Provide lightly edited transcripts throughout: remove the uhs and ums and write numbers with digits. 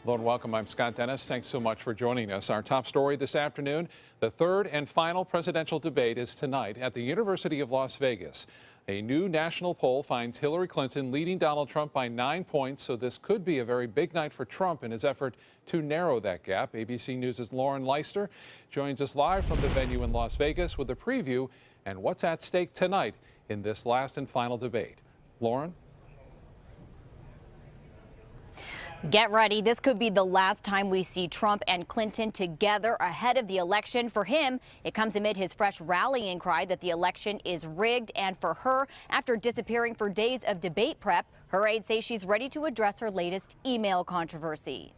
Hello and welcome. I'm Scott Dennis. Thanks so much for joining us. Our top story this afternoon, the third and final presidential debate is tonight at the University of Las Vegas. A new national poll finds Hillary Clinton leading Donald Trump by 9 points, so this could be a very big night for Trump in his effort to narrow that gap. ABC News' Lauren Leister joins us live from the venue in Las Vegas with a preview and what's at stake tonight in this last and final debate. Lauren? Get ready. This could be the last time we see Trump and Clinton together ahead of the election. For him, it comes amid his fresh rallying cry that the election is rigged. And for her, after disappearing for days of debate prep, her aides say she's ready to address her latest email controversy.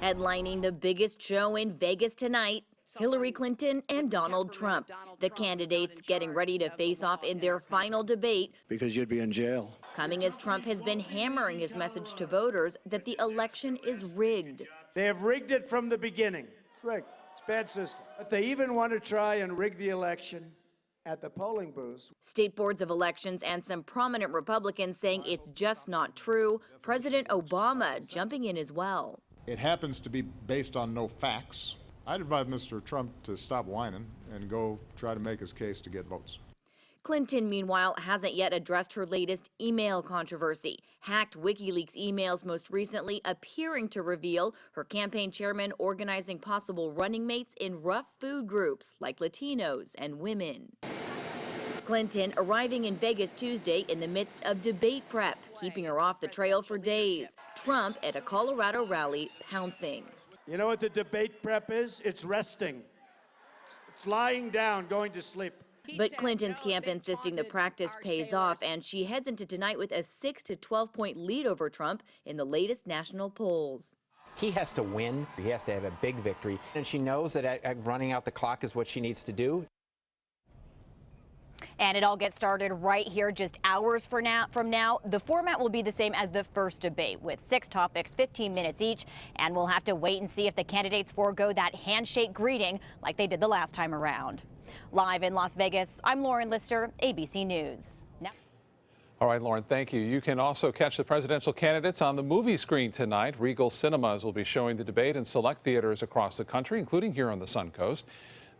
Headlining the biggest show in Vegas tonight, Hillary Clinton and Donald Trump, the candidates getting ready to face off in their final debate. Because you'd be in jail. Coming as Trump has been hammering his message to voters that the election is rigged. They have rigged it from the beginning. It's rigged. It's a bad system. But they even want to try and rig the election at the polling booths. State boards of elections and some prominent Republicans saying it's just not true. President Obama jumping in as well. It happens to be based on no facts. I'd advise Mr. Trump to stop whining and go try to make his case to get votes. Clinton, meanwhile, hasn't yet addressed her latest email controversy. Hacked WikiLeaks emails most recently appearing to reveal her campaign chairman organizing possible running mates in rough food groups like Latinos and women. Clinton arriving in Vegas Tuesday in the midst of debate prep, keeping her off the trail for days. Trump at a Colorado rally pouncing. You know what the debate prep is? It's resting. It's lying down, going to sleep. But Clinton's camp insisting the practice pays off, and she heads into tonight with a 6 to 12 point lead over Trump in the latest national polls. He has to win. He has to have a big victory. And she knows that running out the clock is what she needs to do. And it all gets started right here just hours from now. The format will be the same as the first debate with 6 topics, 15 minutes each. And we'll have to wait and see if the candidates forego that handshake greeting like they did the last time around. Live in Las Vegas, I'm Lauren Lister, ABC News. Now. All right, Lauren, thank you. You can also catch the presidential candidates on the movie screen tonight. Regal Cinemas will be showing the debate in select theaters across the country, including here on the Suncoast.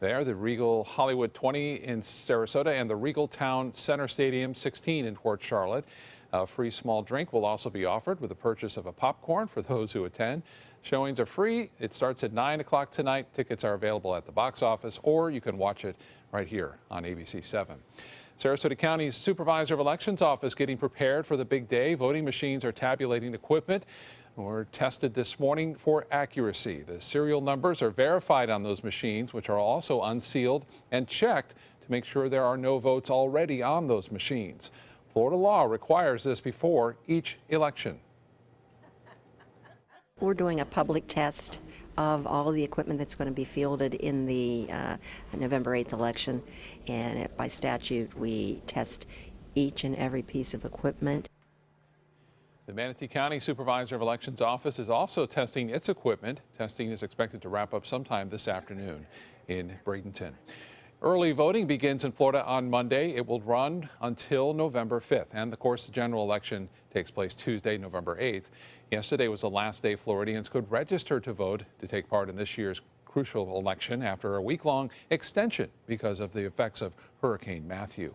There, the Regal Hollywood 20 in Sarasota and the Regal Town Center Stadium 16 in Port Charlotte. A free small drink will also be offered with the purchase of a popcorn for those who attend. Showings are free. It starts at 9 o'clock tonight. Tickets are available at the box office, or you can watch it right here on ABC 7. Sarasota County's Supervisor of Elections Office getting prepared for the big day. Voting machines are tabulating equipment. Were tested this morning for accuracy. The serial numbers are verified on those machines, which are also unsealed and checked to make sure there are no votes already on those machines. Florida law requires this before each election. We're doing a public test of all the equipment that's going to be fielded in the November 8th election, and by statute we test each and every piece of equipment. The Manatee County Supervisor of Elections Office is also testing its equipment. Testing is expected to wrap up sometime this afternoon in Bradenton. Early voting begins in Florida on Monday. It will run until November 5th. And of course, the general election takes place Tuesday, November 8th. Yesterday was the last day Floridians could register to vote to take part in this year's crucial election after a week-long extension because of the effects of Hurricane Matthew.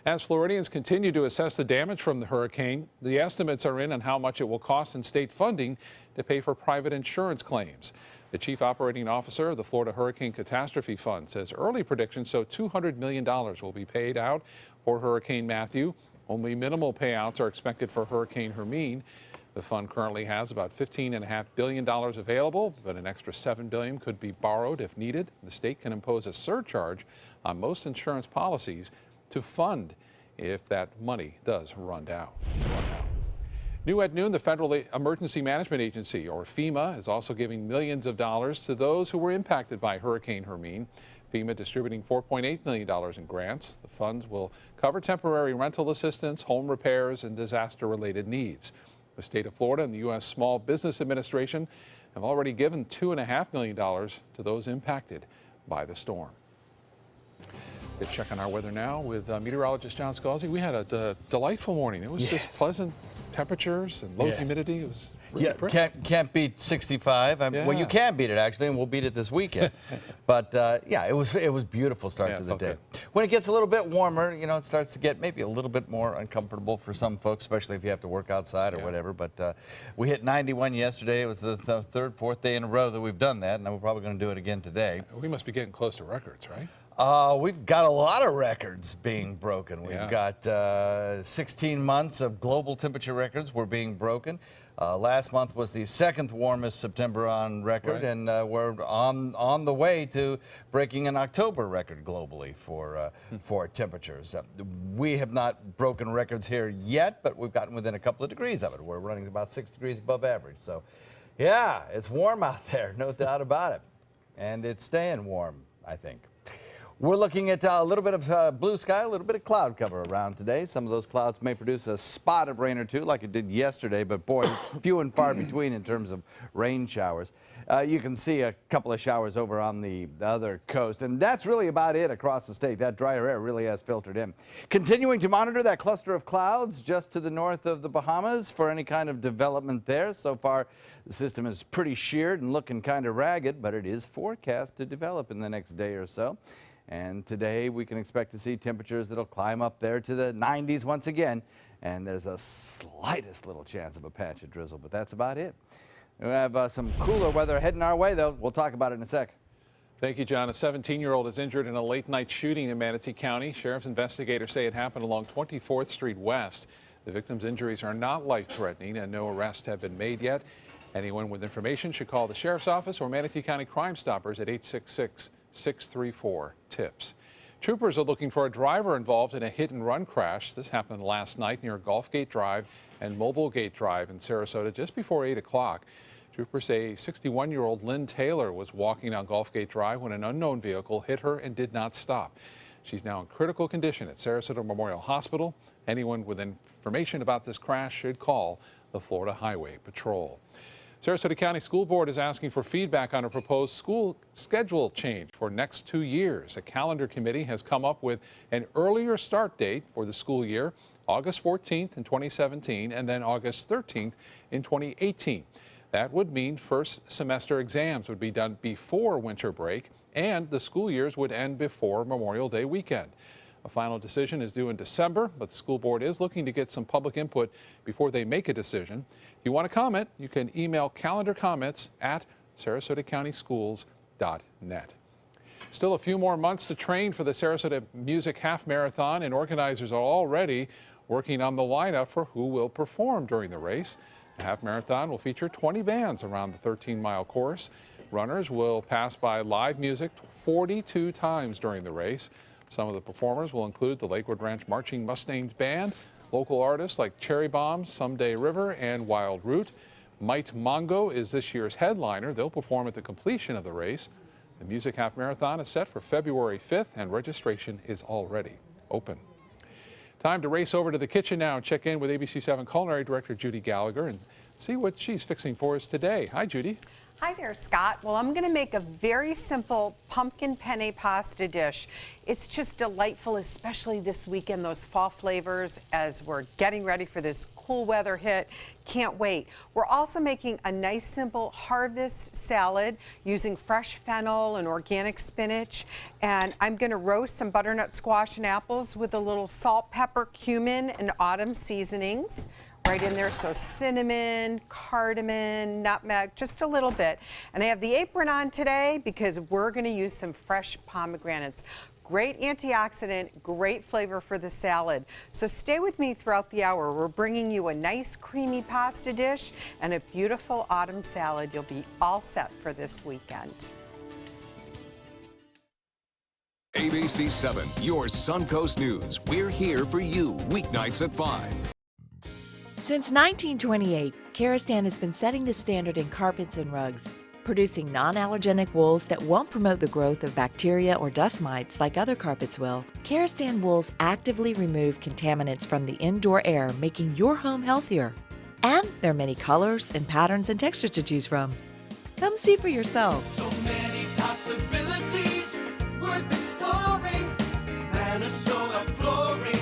As Floridians continue to assess the damage from the hurricane, the estimates are in on how much it will cost in state funding to pay for private insurance claims. The chief operating officer of the Florida Hurricane Catastrophe Fund says early predictions show $200 million will be paid out for Hurricane Matthew. Only minimal payouts are expected for Hurricane Hermine. The fund currently has about $15.5 billion available, but an extra $7 billion could be borrowed if needed. The state can impose a surcharge on most insurance policies to fund if that money does run out. New at noon, the Federal Emergency Management Agency, or FEMA, is also giving millions of dollars to those who were impacted by Hurricane Hermine. FEMA distributing $4.8 million in grants. The funds will cover temporary rental assistance, home repairs, and disaster-related needs. The state of Florida and the U.S. Small Business Administration have already given $2.5 million to those impacted by the storm. Let's check on our weather now with meteorologist John Scalzi. We had a delightful morning. It was just pleasant temperatures and low Yes. humidity. It was really pretty. Can't beat 65. Well, you can beat it actually, and we'll beat it this weekend. But yeah, it was beautiful start to the day. Good. When it gets a little bit warmer, you know, it starts to get maybe a little bit more uncomfortable for some folks, especially if you have to work outside or whatever. But we hit 91 yesterday. It was the third, fourth day in a row that we've done that, and we're probably going to do it again today. We must be getting close to records, right? We've got a lot of records being broken. We've got 16 months of global temperature records were being broken. Last month was the second warmest September on record, and we're on the way to breaking an October record globally for temperatures. We have not broken records here yet, but we've gotten within a couple of degrees of it. We're running about 6 degrees above average. So, yeah, it's warm out there, no doubt about it. And it's staying warm, I think. We're looking at a little bit of blue sky, a little bit of cloud cover around today. Some of those clouds may produce a spot of rain or two like it did yesterday, but boy, it's few and far between in terms of rain showers. You can see a couple of showers over on the other coast, and that's really about it across the state. That drier air really has filtered in. Continuing to monitor that cluster of clouds just to the north of the Bahamas for any kind of development there. So far, the system is pretty sheared and looking kind of ragged, but it is forecast to develop in the next day or so. And today we can expect to see temperatures that'll climb up there to the 90s once again. And there's a slightest little chance of a patch of drizzle, but that's about it. We have some cooler weather heading our way, though. We'll talk about it in a sec. Thank you, John. A 17-year-old is injured in a late-night shooting in Manatee County. Sheriff's investigators say it happened along 24th Street West. The victim's injuries are not life-threatening, and no arrests have been made yet. Anyone with information should call the Sheriff's Office or Manatee County Crime Stoppers at 866-634-TIPS. Troopers are looking for a driver involved in a hit-and-run crash. This happened last night near Gulfgate Drive and Mobile Gate Drive in Sarasota just before 8 o'clock. Troopers say 61-year-old Lynn Taylor was walking down Gulfgate Drive when an unknown vehicle hit her and did not stop. She's now in critical condition at Sarasota Memorial Hospital. Anyone with information about this crash should call the Florida Highway Patrol. Sarasota County School Board is asking for feedback on a proposed school schedule change for next 2 years. A calendar committee has come up with an earlier start date for the school year, August 14th in 2017 and then August 13th in 2018. That would mean first semester exams would be done before winter break and the school years would end before Memorial Day weekend. A final decision is due in December, but the school board is looking to get some public input before they make a decision. If you want to comment, you can email calendar comments at sarasotacountyschools.net. Still a few more months to train for the Sarasota Music Half Marathon, and organizers are already working on the lineup for who will perform during the race. The half marathon will feature 20 bands around the 13-mile course. Runners will pass by live music 42 times during the race. Some of the performers will include the Lakewood Ranch Marching Mustangs Band, local artists like Cherry Bomb, Someday River, and Wild Root. Might Mongo is this year's headliner. They'll perform at the completion of the race. The Music Half Marathon is set for February 5th, and registration is already open. Time to race over to the kitchen now and check in with ABC7 Culinary Director Judy Gallagher and see what she's fixing for us today. Hi, Judy. Hi there, Scott. Well, I'm going to make a very simple pumpkin penne pasta dish. It's just delightful, especially this weekend, those fall flavors as we're getting ready for this cool weather hit. Can't wait. We're also making a nice, simple harvest salad using fresh fennel and organic spinach. And I'm going to roast some butternut squash and apples with a little salt, pepper, cumin, and autumn seasonings. Right in there, so cinnamon, cardamom, nutmeg, just a little bit. And I have the apron on today because we're going to use some fresh pomegranates. Great antioxidant, great flavor for the salad. So stay with me throughout the hour. We're bringing you a nice creamy pasta dish and a beautiful autumn salad. You'll be all set for this weekend. ABC 7, your Suncoast News. We're here for you weeknights at 5. Since 1928, KAZAKHSTAN has been setting the standard in carpets and rugs, producing non-allergenic wools that won't promote the growth of bacteria or dust mites like other carpets will. KAZAKHSTAN wools actively remove contaminants from the indoor air, making your home healthier. And there are many colors and patterns and textures to choose from. Come see for yourself. So many possibilities worth exploring. Minnesota flooring.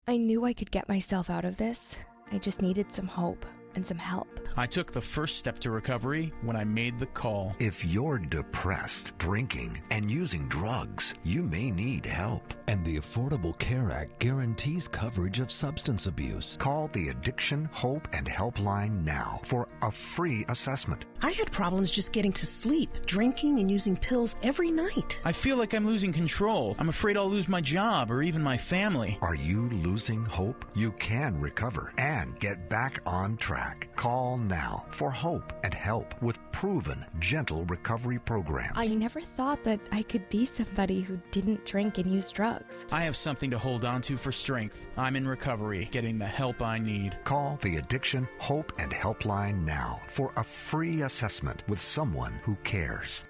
I knew I could get myself out of this. I just needed some hope and some help. I took the first step to recovery when I made the call. If you're depressed, drinking, and using drugs, you may need help. And the Affordable Care Act guarantees coverage of substance abuse. Call the Addiction, Hope, and Helpline now for a free assessment. I had problems just getting to sleep, drinking and using pills every night. I feel like I'm losing control. I'm afraid I'll lose my job or even my family. Are you losing hope? You can recover and get back on track. Call now for hope and help with proven, gentle recovery programs. I never thought that I could be somebody who didn't drink and use drugs. I have something to hold on to for strength. I'm in recovery, getting the help I need. Call the Addiction, Hope, and Helpline now for a free assessment with someone who cares.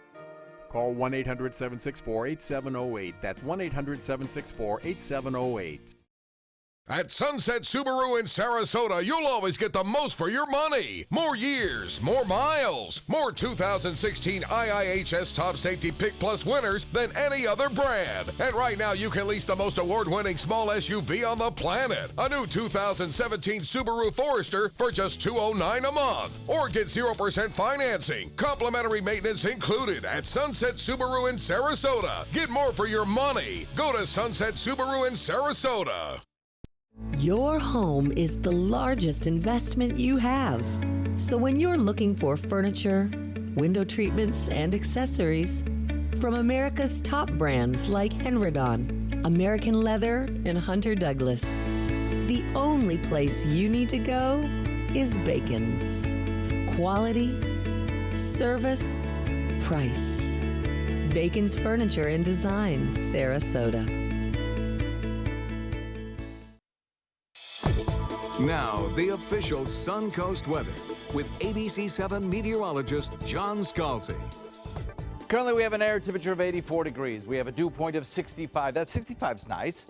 Call 1-800-764-8708. That's 1-800-764-8708. At Sunset Subaru in Sarasota, you'll always get the most for your money. More years, more miles, more 2016 IIHS Top Safety Pick Plus winners than any other brand. And right now, you can lease the most award-winning small SUV on the planet. A new 2017 Subaru Forester for just $209 a month. Or get 0% financing. Complimentary maintenance included at Sunset Subaru in Sarasota. Get more for your money. Go to Sunset Subaru in Sarasota. Your home is the largest investment you have. So when you're looking for furniture, window treatments, and accessories from America's top brands like Henredon, American Leather, and Hunter Douglas, the only place you need to go is Bacon's. Quality, service, price. Bacon's Furniture and Design, Sarasota. Now, the official Suncoast weather with ABC7 meteorologist John Scalzi. Currently, we have an air temperature of 84 degrees. We have a dew point of 65. That 65 is nice.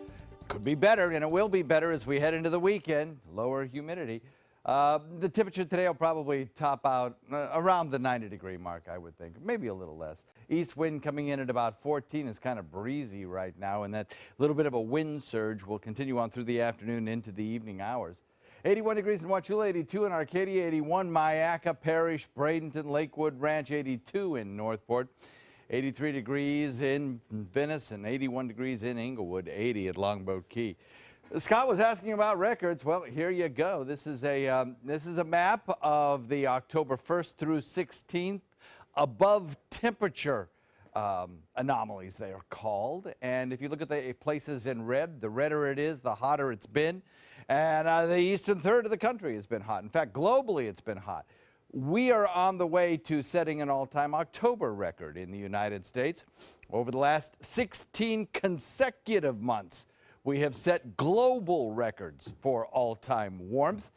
Could be better, and it will be better as we head into the weekend. Lower humidity. The temperature today will probably top out around the 90-degree mark, I would think. Maybe a little less. East wind coming in at about 14 is kind of breezy right now, and that little bit of a wind surge will continue on through the afternoon into the evening hours. 81 degrees in Wauchula, 82 in Arcadia, 81 Myakka, Parrish, Bradenton, Lakewood Ranch, 82 in Northport, 83 degrees in Venice, and 81 degrees in Inglewood, 80 at Longboat Key. Scott was asking about records. Well, here you go. This is a map of the October 1st through 16th above temperature anomalies, they are called. And if you look at the places in red, the redder it is, the hotter it's been. And the eastern third of the country has been hot. In fact, globally, it's been hot. We are on the way to setting an all-time October record in the United States. Over the last 16 consecutive months, we have set global records for all-time warmth.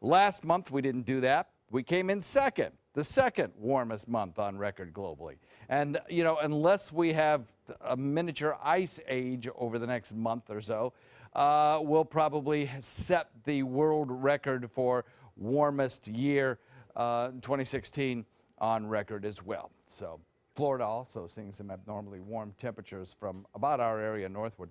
Last month, we didn't do that. We came in second, the second warmest month on record globally. And, you know, unless we have a miniature ice age over the next month or so, we'll probably set the world record for warmest year 2016 on record as well. So Florida also seeing some abnormally warm temperatures from about our area northward.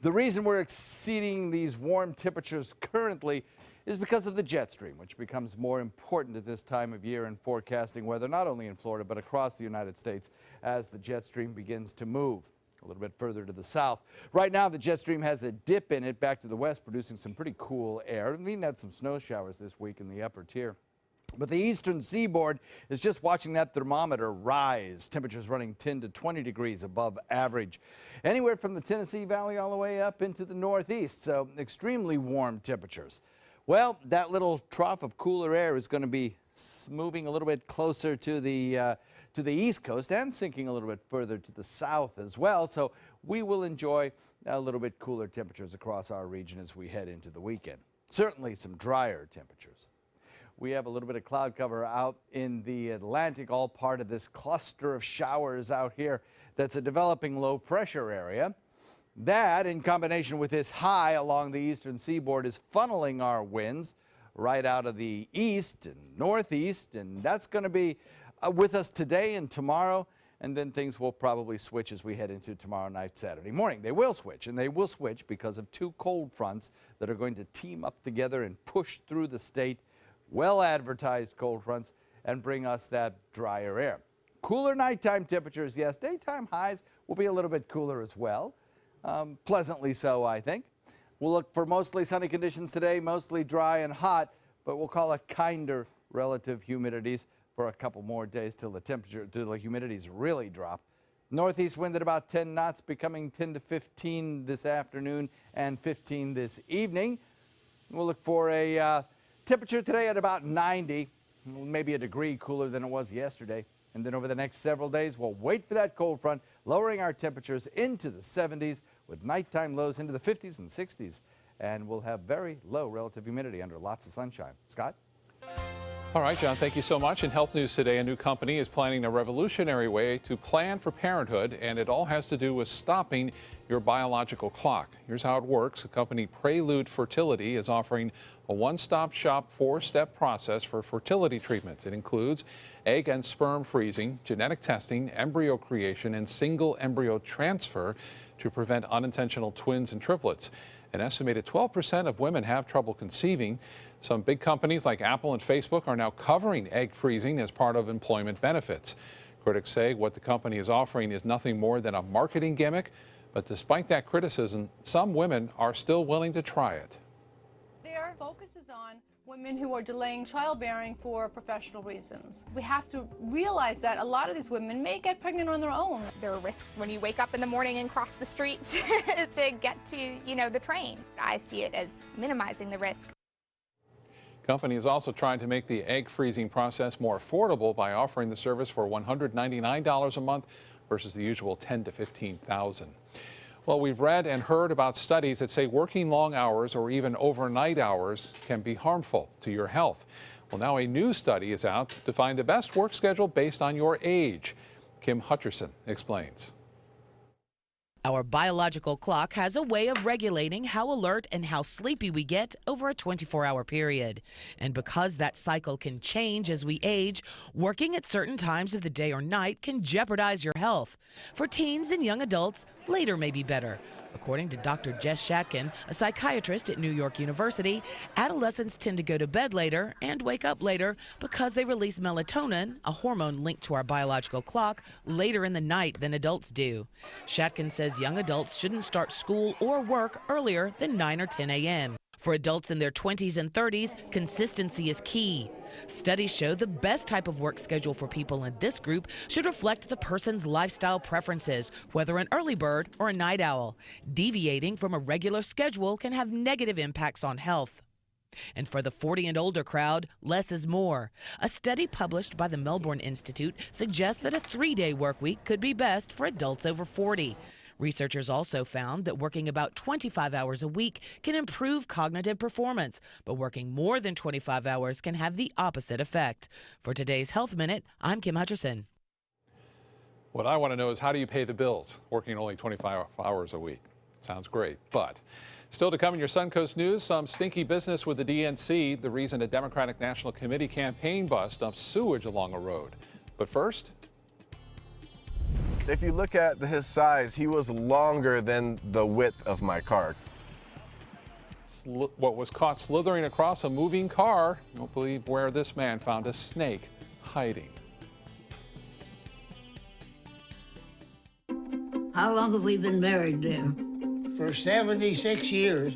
The reason we're exceeding these warm temperatures currently is because of the jet stream, which becomes more important at this time of year in forecasting weather, not only in Florida, but across the United States as the jet stream begins to move a little bit further to the south. Right now, the jet stream has a dip in it back to the west, producing some pretty cool air. We even had some snow showers this week in the upper tier. But the eastern seaboard is just watching that thermometer rise. Temperatures running 10 to 20 degrees above average. Anywhere from the Tennessee Valley all the way up into the northeast, so extremely warm temperatures. Well, that little trough of cooler air is going to be moving a little bit closer to the east coast and sinking a little bit further to the south as well. So we will enjoy a little bit cooler temperatures across our region as we head into the weekend. Certainly some drier temperatures. We have a little bit of cloud cover out in the Atlantic, all part of this cluster of showers out here that's a developing low pressure area. That, in combination with this high along the eastern seaboard, is funneling our winds right out of the east and northeast, and that's going to be with us today and tomorrow, and then things will probably switch as we head into tomorrow night, Saturday morning. They will switch, and they will switch because of two cold fronts that are going to team up together and push through the state, well-advertised cold fronts, and bring us that drier air. Cooler nighttime temperatures, yes. Daytime highs will be a little bit cooler as well. Pleasantly so, I think. We'll look for mostly sunny conditions today, mostly dry and hot, but we'll call it kinder relative humidities for a couple more days till the humidities really drop. Northeast wind at about 10 knots, becoming 10 to 15 this afternoon and 15 this evening. We'll look for a temperature today at about 90, maybe a degree cooler than it was yesterday. And then over the next several days, we'll wait for that cold front, lowering our temperatures into the 70s with nighttime lows into the 50s and 60s. And we'll have very low relative humidity under lots of sunshine. Scott? All right, John, thank you so much. In health news today, a new company is planning a revolutionary way to plan for parenthood, and it all has to do with stopping your biological clock. Here's how it works. The company Prelude Fertility is offering a one-stop shop 4-step process for fertility treatments. It includes egg and sperm freezing, genetic testing, embryo creation, and single embryo transfer to prevent unintentional twins and triplets. An estimated 12% of women have trouble conceiving. Some big companies like Apple and Facebook are now covering egg freezing as part of employment benefits. Critics say what the company is offering is nothing more than a marketing gimmick, but despite that criticism, some women are still willing to try it. Their focus is on women who are delaying childbearing for professional reasons. We have to realize that a lot of these women may get pregnant on their own. There are risks when you wake up in the morning and cross the street to get to, the train. I see it as minimizing the risk. Company is also trying to make the egg freezing process more affordable by offering the service for $199 a month versus the usual $10,000 to $15,000. Well, we've read and heard about studies that say working long hours or even overnight hours can be harmful to your health. Well, now a new study is out to find the best work schedule based on your age. Kim Hutcherson explains. Our biological clock has a way of regulating how alert and how sleepy we get over a 24-hour period. And because that cycle can change as we age, working at certain times of the day or night can jeopardize your health. For teens and young adults, later may be better. According to Dr. Jess Shatkin, a psychiatrist at New York University, adolescents tend to go to bed later and wake up later because they release melatonin, a hormone linked to our biological clock, later in the night than adults do. Shatkin says young adults shouldn't start school or work earlier than 9 or 10 a.m. For adults in their 20s and 30s, consistency is key. Studies show the best type of work schedule for people in this group should reflect the person's lifestyle preferences, whether an early bird or a night owl. Deviating from a regular schedule can have negative impacts on health. And for the 40 and older crowd, less is more. A study published by the Melbourne Institute suggests that a 3-day work week could be best for adults over 40. Researchers also found that working about 25 hours a week can improve cognitive performance, but working more than 25 hours can have the opposite effect. For today's Health Minute, I'm Kim Hutcherson. What I want to know is, how do you pay the bills working only 25 hours a week? Sounds great, but still to come in your Suncoast News, some stinky business with the DNC, the reason a Democratic National Committee campaign bus dumped sewage along a road. But first, if you look at his size, he was longer than the width of my car. What was caught slithering across a moving car, you won't believe where this man found a snake hiding. How long have we been married there? For 76 years.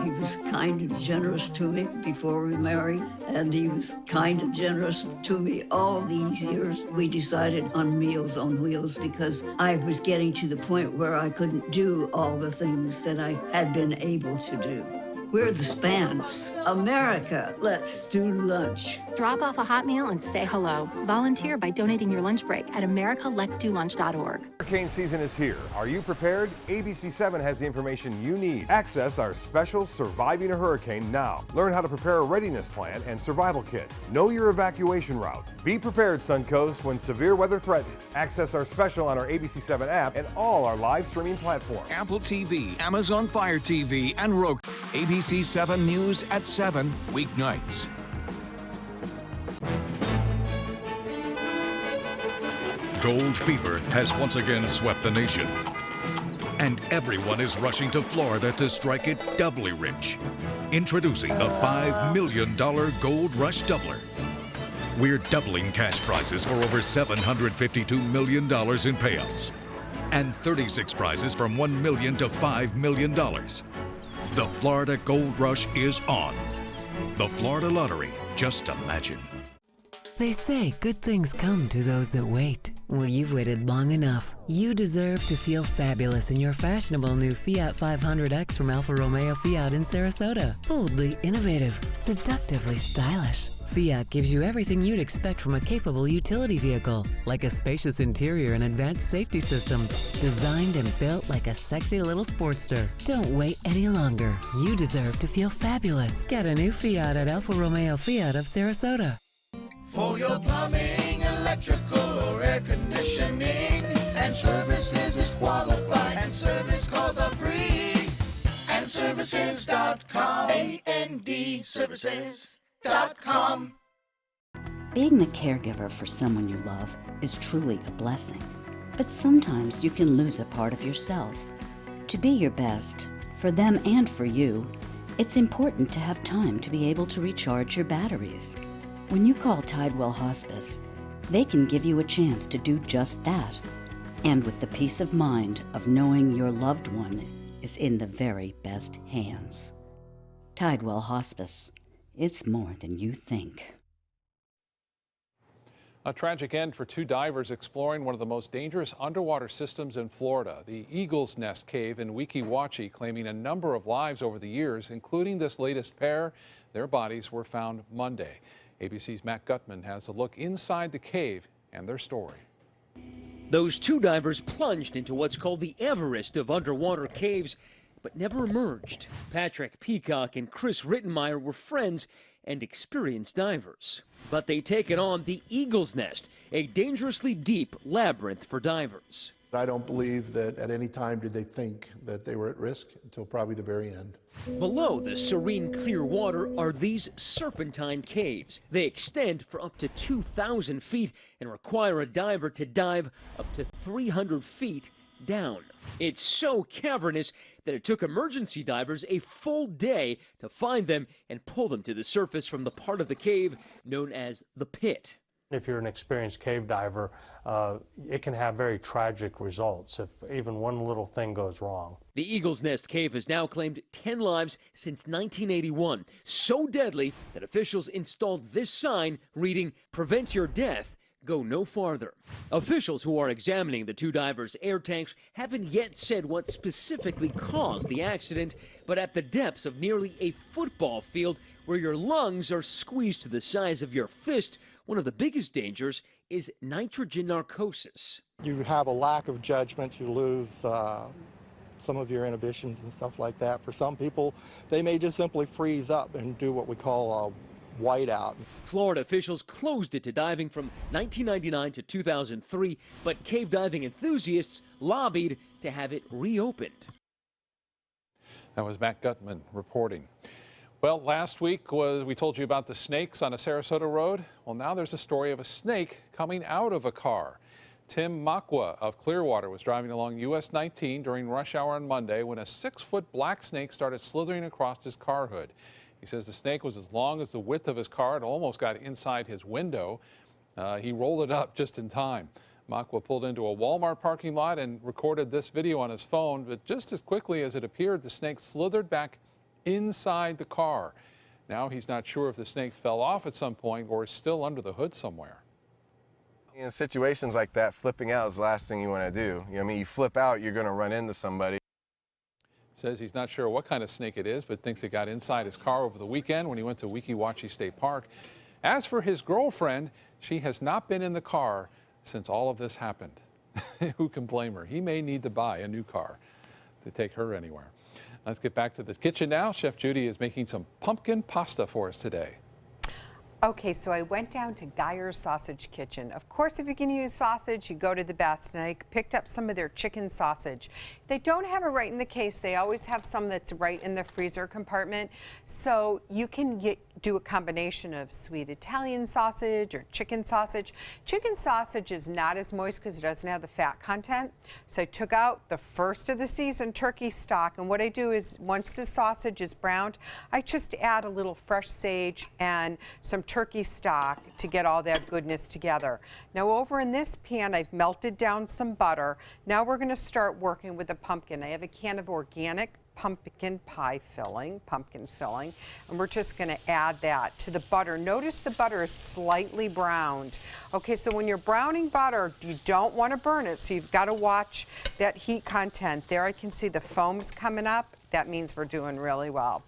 He was kind and generous to me before we married, and he was kind and generous to me all these years. We decided on Meals on Wheels because I was getting to the point where I couldn't do all the things that I had been able to do. We're the Spans. America, let's do lunch. Drop off a hot meal and say hello. Volunteer by donating your lunch break at americaletsdolunch.org. Hurricane season is here. Are you prepared? ABC7 has the information you need. Access our special Surviving a Hurricane now. Learn how to prepare a readiness plan and survival kit. Know your evacuation route. Be prepared, Suncoast, when severe weather threatens. Access our special on our ABC7 app and all our live streaming platforms. Apple TV, Amazon Fire TV, and Roku. ABC 7 News at 7, weeknights. Gold fever has once again swept the nation. And everyone is rushing to Florida to strike it doubly rich. Introducing the $5 million Gold Rush Doubler. We're doubling cash prizes for over $752 million in payouts. And 36 prizes from $1 million to $5 million. The Florida Gold Rush is on. The Florida Lottery, just imagine. They say good things come to those that wait. Well, you've waited long enough. You deserve to feel fabulous in your fashionable new Fiat 500X from Alfa Romeo Fiat in Sarasota. Boldly innovative, seductively stylish. Fiat gives you everything you'd expect from a capable utility vehicle, like a spacious interior and advanced safety systems, designed and built like a sexy little sportster. Don't wait any longer. You deserve to feel fabulous. Get a new Fiat at Alfa Romeo Fiat of Sarasota. For your plumbing, electrical, or air conditioning, and services is qualified, and service calls are free. And services.com, A-N-D, services.com. Being the caregiver for someone you love is truly a blessing. But sometimes you can lose a part of yourself. To be your best, for them and for you, it's important to have time to be able to recharge your batteries. When you call Tidewell Hospice, they can give you a chance to do just that, and with the peace of mind of knowing your loved one is in the very best hands. Tidewell Hospice. It's more than you think. A tragic end for two divers exploring one of the most dangerous underwater systems in Florida, the Eagle's Nest Cave in Weeki Wachee, claiming a number of lives over the years, including this latest pair. Their bodies were found Monday. ABC's Matt Gutman has a look inside the cave and their story. Those two divers plunged into what's called the Everest of underwater caves, but never emerged. Patrick Peacock and Chris Rittenmeyer were friends and experienced divers. But they take it on the Eagle's Nest, a dangerously deep labyrinth for divers. I don't believe that at any time did they think that they were at risk until probably the very end. Below the serene clear water are these serpentine caves. They extend for up to 2,000 feet and require a diver to dive up to 300 feet down. It's so cavernous that it took emergency divers a full day to find them and pull them to the surface from the part of the cave known as the pit. If you're an experienced cave diver, it can have very tragic results if even one little thing goes wrong. The Eagle's Nest Cave has now claimed 10 lives since 1981, so deadly that officials installed this sign reading, "Prevent your death. Go no farther." Officials who are examining the two divers' air tanks haven't yet said what specifically caused the accident, but at the depths of nearly a football field where your lungs are squeezed to the size of your fist, one of the biggest dangers is nitrogen narcosis. You have a lack of judgment, you lose some of your inhibitions and stuff like that. For some people, they may just simply freeze up and do what we call a whiteout. Florida officials closed it to diving from 1999 to 2003, but cave diving enthusiasts lobbied to have it reopened. That was Matt Gutman reporting. Well, last week we told you about the snakes on a Sarasota road. Well, now there's a story of a snake coming out of a car. Tim Makwa of Clearwater was driving along US 19 during rush hour on Monday when a 6-foot black snake started slithering across his car hood. He says the snake was as long as the width of his car. It almost got inside his window. He rolled it up just in time. Makwa pulled into a Walmart parking lot and recorded this video on his phone, but just as quickly as it appeared, the snake slithered back inside the car. Now he's not sure if the snake fell off at some point or is still under the hood somewhere. In situations like that, flipping out is the last thing you want to do. You know, I mean, you flip out, you're going to run into somebody. Says he's not sure what kind of snake it is, but thinks it got inside his car over the weekend when he went to Weeki Wachee State Park. As for his girlfriend, she has not been in the car since all of this happened. Who can blame her? He may need to buy a new car to take her anywhere. Let's get back to the kitchen now. Chef Judy is making some pumpkin pasta for us today. Okay, so I went down to Geyer's Sausage Kitchen. Of course, if you can use sausage, you go to the best. And I picked up some of their chicken sausage. They don't have it right in the case. They always have some that's right in the freezer compartment. So you can do a combination of sweet Italian sausage or chicken sausage. Chicken sausage is not as moist because it doesn't have the fat content. So I took out the first of the season turkey stock. And what I do is once the sausage is browned, I just add a little fresh sage and some turkey stock to get all that goodness together. Now over in this pan, I've melted down some butter. Now we're going to start working with the pumpkin. I have a can of organic pumpkin filling, and we're just going to add that to the butter. Notice the butter is slightly browned. Okay, so when you're browning butter, you don't want to burn it, so you've got to watch that heat content. There I can see the foam's coming up. That means we're doing really well.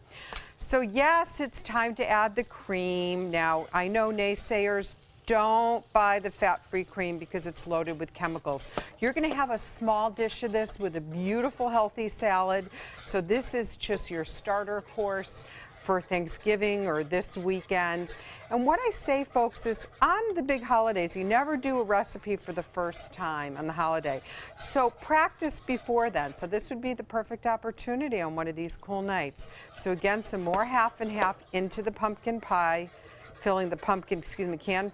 So yes, it's time to add the cream. Now, I know naysayers, don't buy the fat-free cream because it's loaded with chemicals. You're going to have a small dish of this with a beautiful, healthy salad. So this is just your starter course for Thanksgiving or this weekend. And what I say, folks, is on the big holidays, you never do a recipe for the first time on the holiday. So practice before then. So this would be the perfect opportunity on one of these cool nights. So again, some more half and half into the pumpkin pie, filling the pumpkin, canned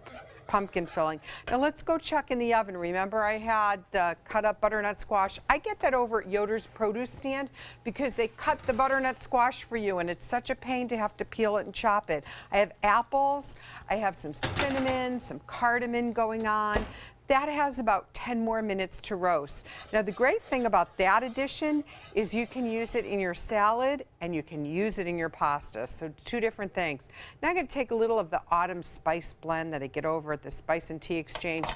pumpkin filling. Now let's go check in the oven. Remember I had the cut up butternut squash. I get that over at Yoder's produce stand because they cut the butternut squash for you and it's such a pain to have to peel it and chop it. I have apples, I have some cinnamon, some cardamom going on. That has about 10 more minutes to roast. Now the great thing about that addition is you can use it in your salad and you can use it in your pasta. So two different things. Now I'm going to take a little of the autumn spice blend that I get over at the Spice and Tea Exchange.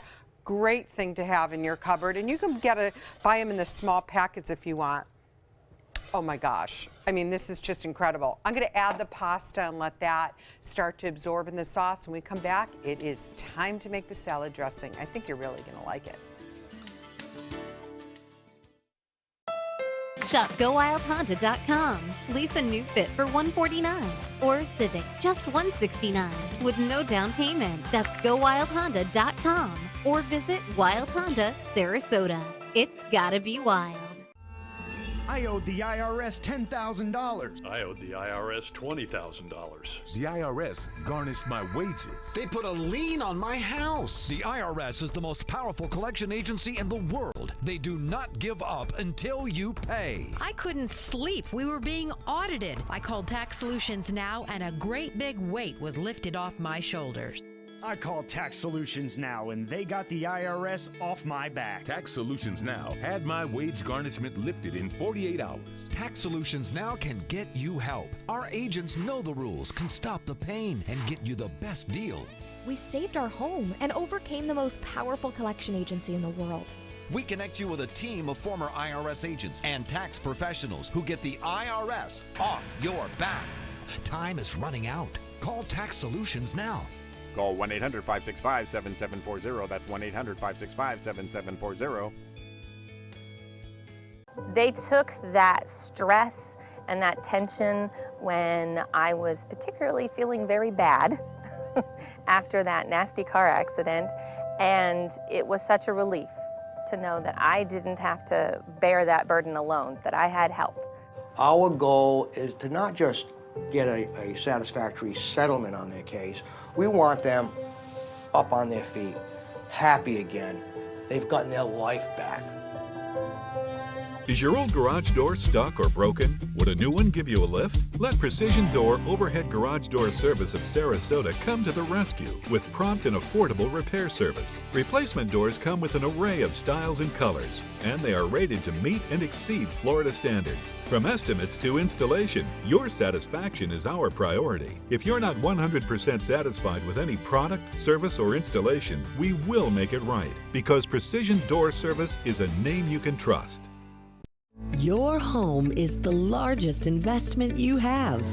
Great thing to have in your cupboard, and you can buy them in the small packets if you want. Oh my gosh, I mean, this is just incredible. I'm going to add the pasta and let that start to absorb in the sauce. When we come back, it is time to make the salad dressing. I think you're really going to like it. Shop GoWildHonda.com. Lease a new Fit for $149 or a Civic just $169 with no down payment. That's GoWildHonda.com or visit Wild Honda Sarasota. It's gotta be wild. I owed the IRS $10,000. I owed the IRS $20,000. The IRS garnished my wages. They put a lien on my house. The IRS is the most powerful collection agency in the world. They do not give up until you pay. I couldn't sleep. We were being audited. I called Tax Solutions Now, and a great big weight was lifted off my shoulders. I called Tax Solutions Now, and they got the IRS off my back. Tax Solutions Now had my wage garnishment lifted in 48 hours. Tax Solutions Now can get you help. Our agents know the rules, can stop the pain, and get you the best deal. We saved our home and overcame the most powerful collection agency in the world. We connect you with a team of former IRS agents and tax professionals who get the IRS off your back. Time is running out. Call Tax Solutions now. Call 1-800-565-7740. That's 1-800-565-7740. They took that stress and that tension when I was particularly feeling very bad after that nasty car accident, and it was such a relief to know that I didn't have to bear that burden alone, that I had help. Our goal is to not just get a satisfactory settlement on their case. We want them up on their feet, happy again. They've gotten their life back. Is your old garage door stuck or broken? Would a new one give you a lift? Let Precision Door Overhead Garage Door Service of Sarasota come to the rescue with prompt and affordable repair service. Replacement doors come with an array of styles and colors, and they are rated to meet and exceed Florida standards. From estimates to installation, your satisfaction is our priority. If you're not 100% satisfied with any product, service, or installation, we will make it right, because Precision Door Service is a name you can trust. Your home is the largest investment you have.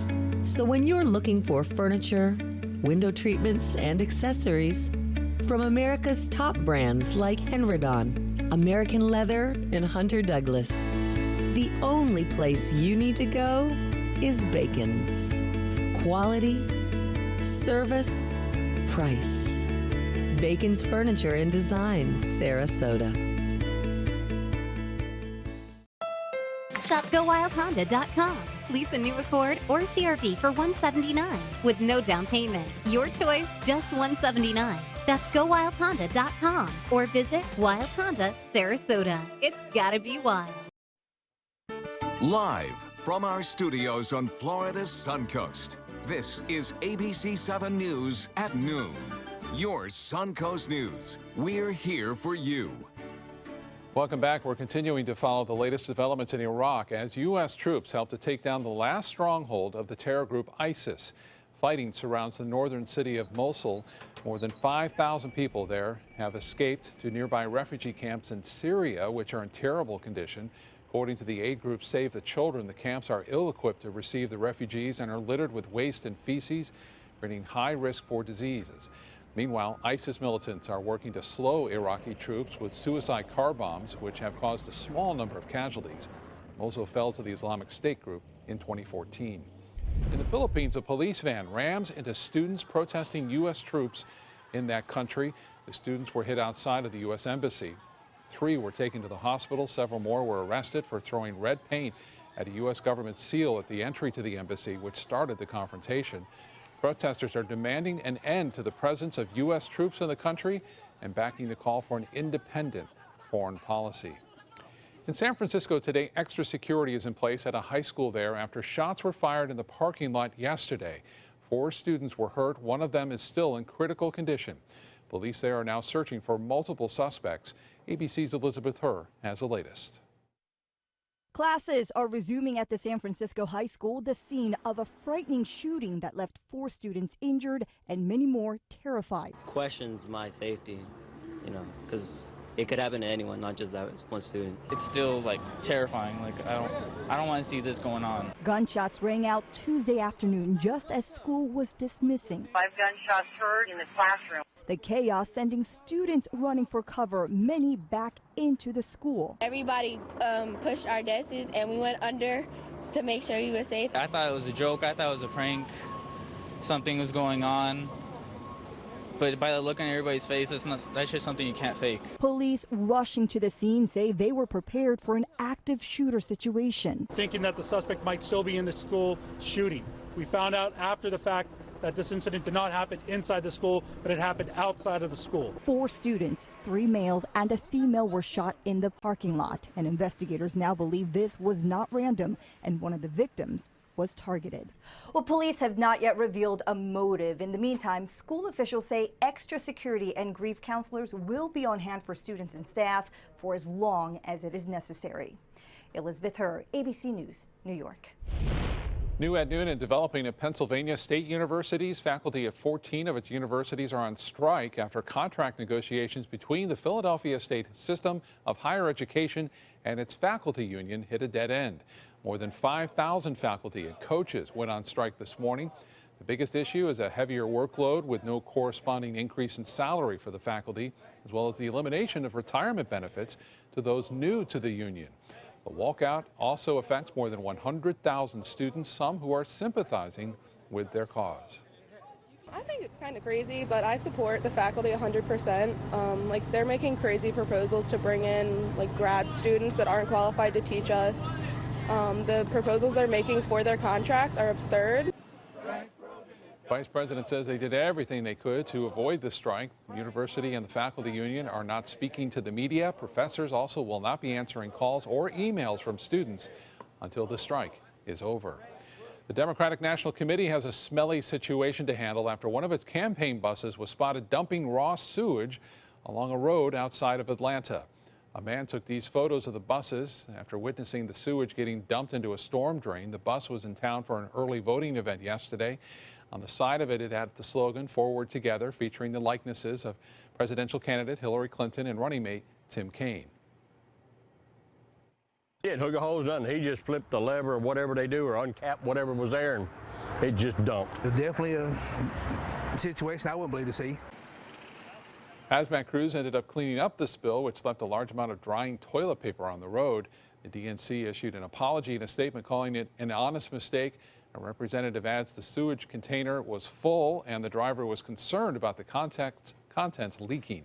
So when you're looking for furniture, window treatments, and accessories from America's top brands like Henredon, American Leather, and Hunter Douglas, the only place you need to go is Bacon's. Quality, service, price. Bacon's Furniture and Design, Sarasota. Shop GoWildHonda.com. Lease a new Accord or CR-V for $179 with no down payment. Your choice, just $179. That's GoWildHonda.com or visit Wild Honda Sarasota. It's gotta be wild. Live from our studios on Florida's Suncoast, this is ABC 7 News at noon. Your Suncoast News. We're here for you. Welcome back. We're continuing to follow the latest developments in Iraq as U.S. troops help to take down the last stronghold of the terror group ISIS. Fighting surrounds the northern city of Mosul. More than 5,000 people there have escaped to nearby refugee camps in Syria, which are in terrible condition. According to the aid group Save the Children, the camps are ill-equipped to receive the refugees and are littered with waste and feces, bringing high risk for diseases. Meanwhile, ISIS militants are working to slow Iraqi troops with suicide car bombs, which have caused a small number of casualties. Mosul fell to the Islamic State group in 2014. In the Philippines, a police van rams into students protesting U.S. troops in that country. The students were hit outside of the U.S. Embassy. 3 were taken to the hospital. Several more were arrested for throwing red paint at a U.S. government seal at the entry to the embassy, which started the confrontation. Protesters are demanding an end to the presence of U.S. troops in the country and backing the call for an independent foreign policy. In San Francisco today, extra security is in place at a high school there after shots were fired in the parking lot yesterday. 4 students were hurt. One of them is still in critical condition. Police there are now searching for multiple suspects. ABC's Elizabeth Herr has the latest. Classes are resuming at the San Francisco High School, the scene of a frightening shooting that left 4 students injured and many more terrified. Questions my safety, because it could happen to anyone, not just that one student. It's still terrifying. I don't want to see this going on. Gunshots rang out Tuesday afternoon just as school was dismissing. 5 gunshots heard in the classroom. The chaos sending students running for cover, many back into the school. Everybody pushed our desks and we went under to make sure we were safe. I thought it was a joke. I thought it was a prank. Something was going on. But by the look on everybody's face, that's just something you can't fake. Police rushing to the scene say they were prepared for an active shooter situation. Thinking that the suspect might still be in the school shooting. We found out after the fact that this incident did not happen inside the school, but it happened outside of the school. 4 students, 3 males and a female were shot in the parking lot. And investigators now believe this was not random and one of the victims was targeted. Well, police have not yet revealed a motive. In the meantime, school officials say extra security and grief counselors will be on hand for students and staff for as long as it is necessary. Elizabeth Herr, ABC News, New York. New at noon and developing at Pennsylvania State Universities. Faculty at 14 of its universities are on strike after contract negotiations between the Philadelphia State System of Higher Education and its faculty union hit a dead end. More than 5,000 faculty and coaches went on strike this morning. The biggest issue is a heavier workload with no corresponding increase in salary for the faculty, as well as the elimination of retirement benefits to those new to the union. The walkout also affects more than 100,000 students, some who are sympathizing with their cause. I think it's kind of crazy, but I support the faculty 100%. They're making crazy proposals to bring in grad students that aren't qualified to teach us. The proposals they're making for their contracts are absurd. Vice President says they did everything they could to avoid the strike. The university and the faculty union are not speaking to the media. Professors also will not be answering calls or emails from students until the strike is over. The Democratic National Committee has a smelly situation to handle after one of its campaign buses was spotted dumping raw sewage along a road outside of Atlanta. A man took these photos of the buses after witnessing the sewage getting dumped into a storm drain. The bus was in town for an early voting event yesterday. On the side of it, it had the slogan, "Forward Together," featuring the likenesses of presidential candidate Hillary Clinton and running mate Tim Kaine. He didn't hook a hose, nothing. He just flipped the lever or whatever they do or uncapped whatever was there, and it just dumped. Definitely a situation I wouldn't believe to see. Hazmat crews ended up cleaning up the spill, which left a large amount of drying toilet paper on the road. The DNC issued an apology in a statement calling it an honest mistake. A representative adds the sewage container was full and the driver was concerned about the contents leaking.